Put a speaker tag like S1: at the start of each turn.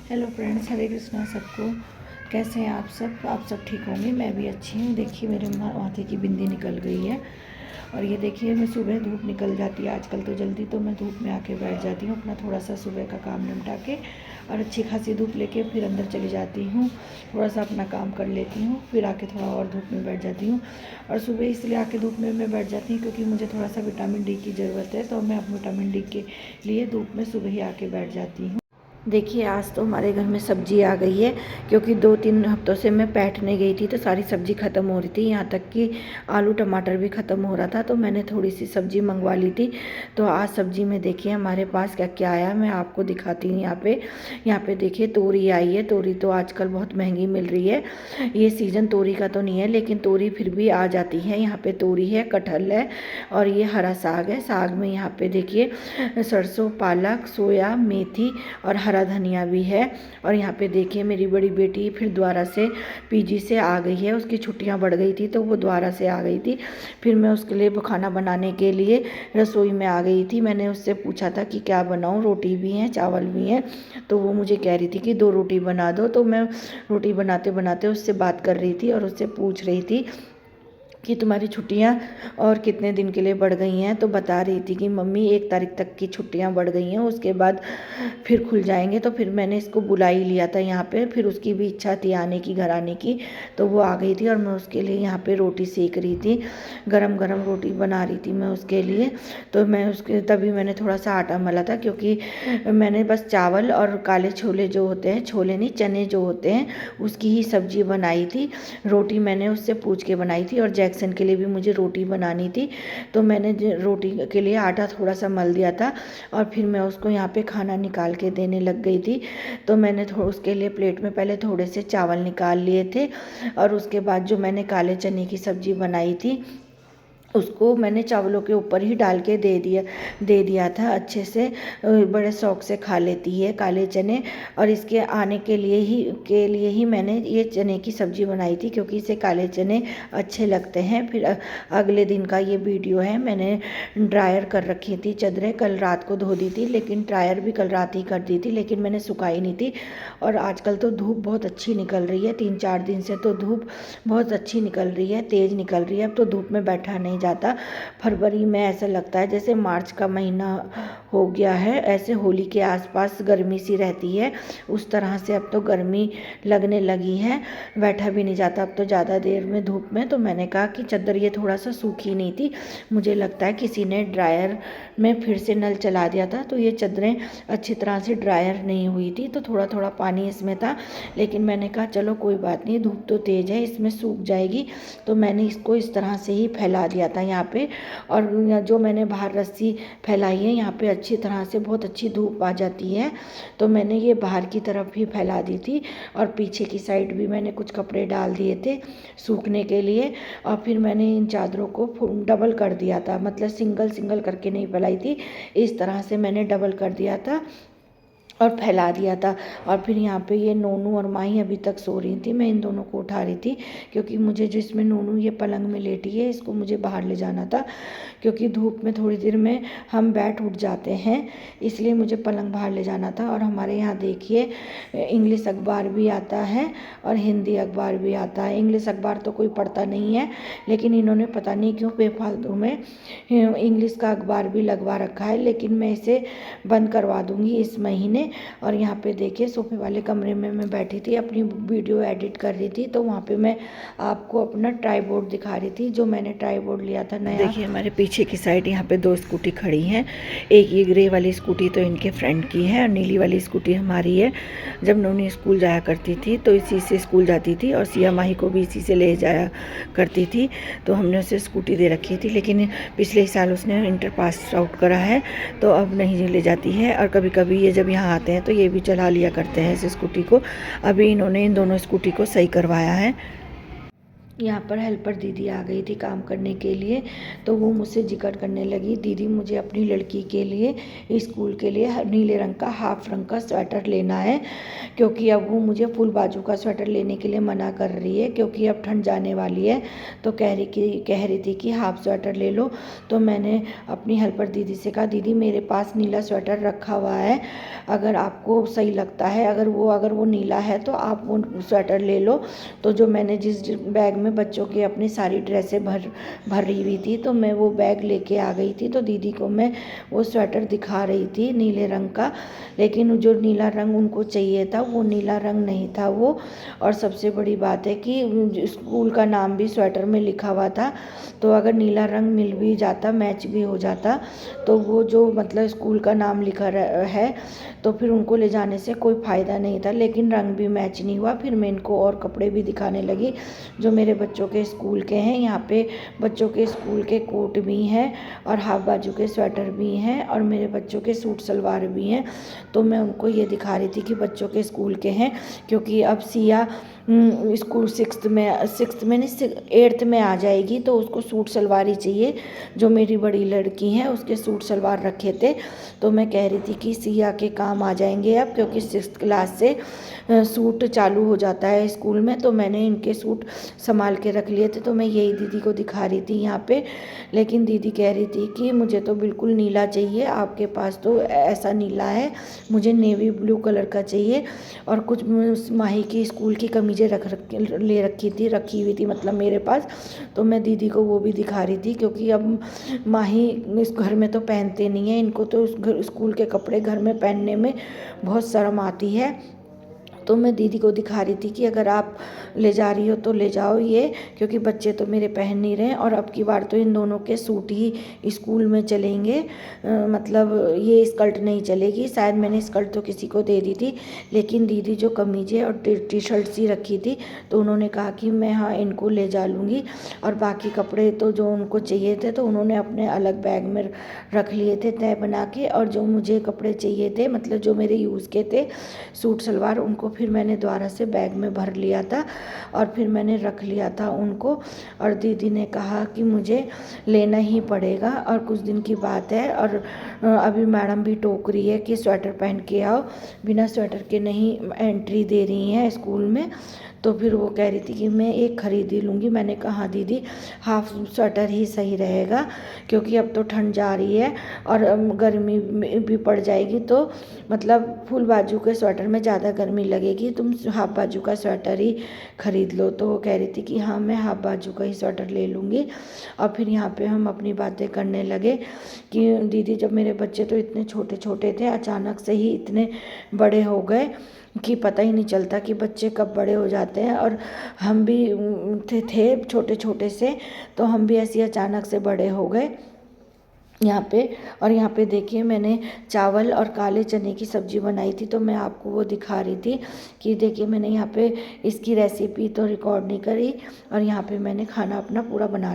S1: Hello friends, हरे कृष्णा सबको। कैसे हैं आप सब ठीक होंगे। मैं भी अच्छी हूँ। देखिए मेरे माथे की बिंदी निकल गई है। और ये देखिए मैं सुबह धूप निकल जाती है आजकल तो जल्दी, तो मैं धूप में आके बैठ जाती हूँ अपना थोड़ा सा सुबह का काम निपटा के, और अच्छी खासी धूप लेके फिर अंदर चली जाती हूँ, थोड़ा सा अपना काम कर लेती हूँ, फिर आके थोड़ा और धूप में बैठ जाती हूँ। और सुबह इसलिए आके धूप में मैं बैठ जाती हूँ क्योंकि मुझे थोड़ा सा विटामिन डी की ज़रूरत है, तो मैं अपने विटामिन डी के लिए धूप में सुबह ही आके बैठ जाती हूँ। देखिए आज तो हमारे घर में सब्ज़ी आ गई है, क्योंकि 2-3 हफ्तों से मैं पैठने गई थी तो सारी सब्ज़ी ख़त्म हो रही थी, यहाँ तक कि आलू टमाटर भी ख़त्म हो रहा था, तो मैंने थोड़ी सी सब्ज़ी मंगवा ली थी। तो आज सब्ज़ी में देखिए हमारे पास क्या क्या आया, मैं आपको दिखाती हूँ। यहाँ पे देखिए तोरी आई है। तोरी तो आजकल बहुत महंगी मिल रही है। ये सीज़न तोरी का तो नहीं है, लेकिन तोरी फिर भी आ जाती है। यहाँ पे तोरी है, कटहल है, और ये हरा साग है। साग में यहाँ पे देखिए सरसों, पालक, सोया, मेथी और हरा धनिया भी है। और यहाँ पे देखिए मेरी बड़ी बेटी फिर दोबारा से पीजी से आ गई है। उसकी छुट्टियाँ बढ़ गई थी तो वो दोबारा से आ गई थी। फिर मैं उसके लिए खाना बनाने के लिए रसोई में आ गई थी। मैंने उससे पूछा था कि क्या बनाऊँ, रोटी भी हैं चावल भी हैं, तो वो मुझे कह रही थी कि 2 रोटी बना दो। तो मैं रोटी बनाते बनाते उससे बात कर रही थी और उससे पूछ रही थी कि तुम्हारी छुट्टियां और कितने दिन के लिए बढ़ गई हैं। तो बता रही थी कि मम्मी 1 तारीख तक की छुट्टियां बढ़ गई हैं, उसके बाद फिर खुल जाएंगे। तो फिर मैंने इसको बुला ही लिया था यहाँ पे। फिर उसकी भी इच्छा थी आने की, घर आने की, तो वो आ गई थी और मैं उसके लिए यहाँ पे रोटी सेक रही थी, गरम गरम रोटी बना रही थी मैं उसके लिए। तो मैं उसके तभी मैंने थोड़ा सा आटा मला था, क्योंकि मैंने बस चावल और काले छोले जो होते हैं, छोले नहीं चने जो होते हैं, उसकी ही सब्जी बनाई थी। रोटी मैंने उससे पूछ के बनाई थी, और जैक्सन के लिए भी मुझे रोटी बनानी थी, तो मैंने रोटी के लिए आटा थोड़ा सा मल दिया था। और फिर मैं उसको यहाँ पे खाना निकाल के देने लग गई थी। तो मैंने उसके लिए प्लेट में पहले थोड़े से चावल निकाल लिए थे, और उसके बाद जो मैंने काले चने की सब्ज़ी बनाई थी उसको मैंने चावलों के ऊपर ही डाल के दे दिया था अच्छे से। बड़े शौक से खा लेती है काले चने। और इसके आने के लिए ही मैंने ये चने की सब्ज़ी बनाई थी, क्योंकि इसे काले चने अच्छे लगते हैं। फिर अगले दिन का ये वीडियो है। मैंने ड्रायर कर रखी थी चादरें, कल रात को धो दी थी, लेकिन ड्रायर भी कल रात ही कर दी थी, लेकिन मैंने सुखाई नहीं थी। और आजकल तो धूप बहुत अच्छी निकल रही है, 3-4 दिन से तो धूप बहुत अच्छी निकल रही है, तेज़ निकल रही है। अब तो धूप में बैठा नहीं जाता। फरवरी में ऐसा लगता है जैसे मार्च का महीना हो गया है, ऐसे होली के आसपास गर्मी सी रहती है, उस तरह से अब तो गर्मी लगने लगी है, बैठा भी नहीं जाता अब तो ज़्यादा देर में धूप में। तो मैंने कहा कि चादर ये थोड़ा सा सूखी नहीं थी, मुझे लगता है किसी ने ड्रायर में फिर से नल चला दिया था, तो ये चादरें अच्छी तरह से ड्रायर नहीं हुई थी, तो थोड़ा थोड़ा पानी इसमें था। लेकिन मैंने कहा चलो कोई बात नहीं, धूप तो तेज़ है, इसमें सूख जाएगी। तो मैंने इसको इस तरह से ही फैला दिया था यहाँ पे। और जो मैंने बाहर रस्सी फैलाई है यहाँ पे अच्छी तरह से बहुत अच्छी धूप आ जाती है, तो मैंने ये बाहर की तरफ भी फैला दी थी। और पीछे की साइड भी मैंने कुछ कपड़े डाल दिए थे सूखने के लिए। और फिर मैंने इन चादरों को डबल कर दिया था, मतलब सिंगल सिंगल करके नहीं फैलाई थी, इस तरह से मैंने डबल कर दिया था और फैला दिया था। और फिर यहाँ पे ये नोनू और माही अभी तक सो रही थी, मैं इन दोनों को उठा रही थी, क्योंकि मुझे जो इसमें नोनू ये पलंग में लेटी है इसको मुझे बाहर ले जाना था, क्योंकि धूप में थोड़ी देर में हम बैठ उठ जाते हैं, इसलिए मुझे पलंग बाहर ले जाना था। और हमारे यहाँ देखिए इंग्लिश अखबार भी आता है और हिंदी अखबार भी आता है। इंग्लिश अखबार तो कोई पढ़ता नहीं है, लेकिन इन्होंने पता नहीं क्यों बेफालतू में इंग्लिश का अखबार भी लगवा रखा है, लेकिन मैं इसे बंद करवा दूँगी इस महीने। और यहाँ पे देखिए सोफे वाले कमरे में मैं बैठी थी, अपनी वीडियो एडिट कर रही थी, तो वहाँ पे मैं आपको अपना ट्राईपोड दिखा रही थी, जो मैंने ट्राईपोड लिया था नया। देखिए हमारे पीछे की साइड यहाँ पे 2 स्कूटी खड़ी हैं। एक ये ग्रे वाली स्कूटी तो इनके फ्रेंड की है, और नीली वाली स्कूटी हमारी है। जब नोनी स्कूल जाया करती थी तो इसी से स्कूल जाती थी, और सिया माही को भी इसी से ले जाया करती थी, तो हमने उसे स्कूटी दे रखी थी। लेकिन पिछले साल उसने इंटर पास आउट करा है, तो अब नहीं ले जाती है। और कभी कभी ये जब यहाँ आते हैं तो ये भी चला लिया करते हैं इस स्कूटी को। अभी इन्होंने इन दोनों स्कूटी को सही करवाया है। यहाँ पर हेल्पर दीदी आ गई थी काम करने के लिए, तो वो मुझसे जिक्र करने लगी, दीदी मुझे अपनी लड़की के लिए स्कूल के लिए नीले रंग का हाफ रंग का स्वेटर लेना है, क्योंकि अब वो मुझे फुल बाजू का स्वेटर लेने के लिए मना कर रही है, क्योंकि अब ठंड जाने वाली है। तो कह रही थी कि हाफ स्वेटर ले लो। तो मैंने अपनी हेल्पर दीदी से कहा, दीदी मेरे पास नीला स्वेटर रखा हुआ है, अगर आपको सही लगता है, अगर वो नीला है तो आप वो स्वेटर ले लो। तो जो मैंने जिस बैग में बच्चों की अपनी सारी ड्रेसें भरी हुई थी, तो मैं वो बैग लेके आ गई थी। तो दीदी को मैं वो स्वेटर दिखा रही थी नीले रंग का, लेकिन जो नीला रंग उनको चाहिए था वो नीला रंग नहीं था वो। और सबसे बड़ी बात है कि स्कूल का नाम भी स्वेटर में लिखा हुआ था, तो अगर नीला रंग मिल भी जाता, मैच भी हो जाता, तो वो जो मतलब स्कूल का नाम लिखा है तो फिर उनको ले जाने से कोई फ़ायदा नहीं था। लेकिन रंग भी मैच नहीं हुआ। फिर मैं इनको और कपड़े भी दिखाने लगी जो मेरे बच्चों के स्कूल के हैं। यहाँ पे बच्चों के स्कूल के कोट भी हैं और हाफ बाजू के स्वेटर भी हैं और मेरे बच्चों के सूट सलवार भी हैं। तो मैं उनको ये दिखा रही थी कि बच्चों के स्कूल के हैं, क्योंकि अब सिया स्कूल सिक्स्थ में नहीं 8th में आ जाएगी, तो उसको सूट सलवार ही चाहिए। जो मेरी बड़ी लड़की हैं उसके सूट सलवार रखे थे, तो मैं कह रही थी कि सिया के काम आ जाएंगे अब, क्योंकि 6th क्लास से सूट चालू हो जाता है स्कूल में। तो मैंने इनके सूट संभाल के रख लिए थे, तो मैं यही दीदी को दिखा रही थी यहाँ पे। लेकिन दीदी कह रही थी कि मुझे तो बिल्कुल नीला चाहिए, आपके पास तो ऐसा नीला है, मुझे नेवी ब्लू कलर का चाहिए। और कुछ माही की स्कूल की कमीज़ें रखी हुई थी मतलब मेरे पास, तो मैं दीदी को वो भी दिखा रही थी, क्योंकि अब माही इस घर में तो पहनते नहीं है, इनको तो स्कूल के कपड़े घर में पहनने में बहुत शर्म आती है। तो मैं दीदी को दिखा रही थी कि अगर आप ले जा रही हो तो ले जाओ ये, क्योंकि बच्चे तो मेरे पहन नहीं रहे। और अब की बार तो इन दोनों के सूट ही स्कूल में चलेंगे, मतलब ये स्कर्ट नहीं चलेगी। शायद मैंने स्कर्ट तो किसी को दे दी थी, लेकिन दीदी जो कमीज़ें और टी शर्ट सी रखी थी, तो उन्होंने कहा कि मैं हाँ इनको ले जा लूँगी। और बाकी कपड़े तो जो उनको चाहिए थे तो उन्होंने अपने अलग बैग में रख लिए थे तय बना के, और जो मुझे कपड़े चाहिए थे मतलब जो मेरे यूज़ के थे सूट सलवार, उनको फिर मैंने दोबारा से बैग में भर लिया था और फिर मैंने रख लिया था उनको। और दीदी ने कहा कि मुझे लेना ही पड़ेगा, और कुछ दिन की बात है। और अभी मैडम भी टोक रही है कि स्वेटर पहन के आओ, बिना स्वेटर के नहीं एंट्री दे रही हैं स्कूल में। तो फिर वो कह रही थी कि मैं एक खरीद ही लूँगी। मैंने कहा दीदी हाफ स्वेटर ही सही रहेगा, क्योंकि अब तो ठंड जा रही है और गर्मी भी पड़ जाएगी, तो मतलब फुल बाजू के स्वेटर में ज़्यादा गर्मी लगेगी, तुम हाफ बाजू का स्वेटर ही खरीद लो। तो वो कह रही थी कि हाँ मैं हाफ बाजू का ही स्वेटर ले लूँगी। और फिर यहाँ पे हम अपनी बातें करने लगे कि दीदी जब मेरे बच्चे तो इतने छोटे छोटे थे, अचानक से ही इतने बड़े हो गए कि पता ही नहीं चलता कि बच्चे कब बड़े हो जाते हैं। और हम भी थे छोटे छोटे से, तो हम भी ऐसे अचानक से बड़े हो गए यहाँ पे। और यहाँ पे देखिए मैंने चावल और काले चने की सब्ज़ी बनाई थी, तो मैं आपको वो दिखा रही थी कि देखिए मैंने यहाँ पे इसकी रेसिपी तो रिकॉर्ड नहीं करी, और यहाँ पे मैंने खाना अपना पूरा बना लिया।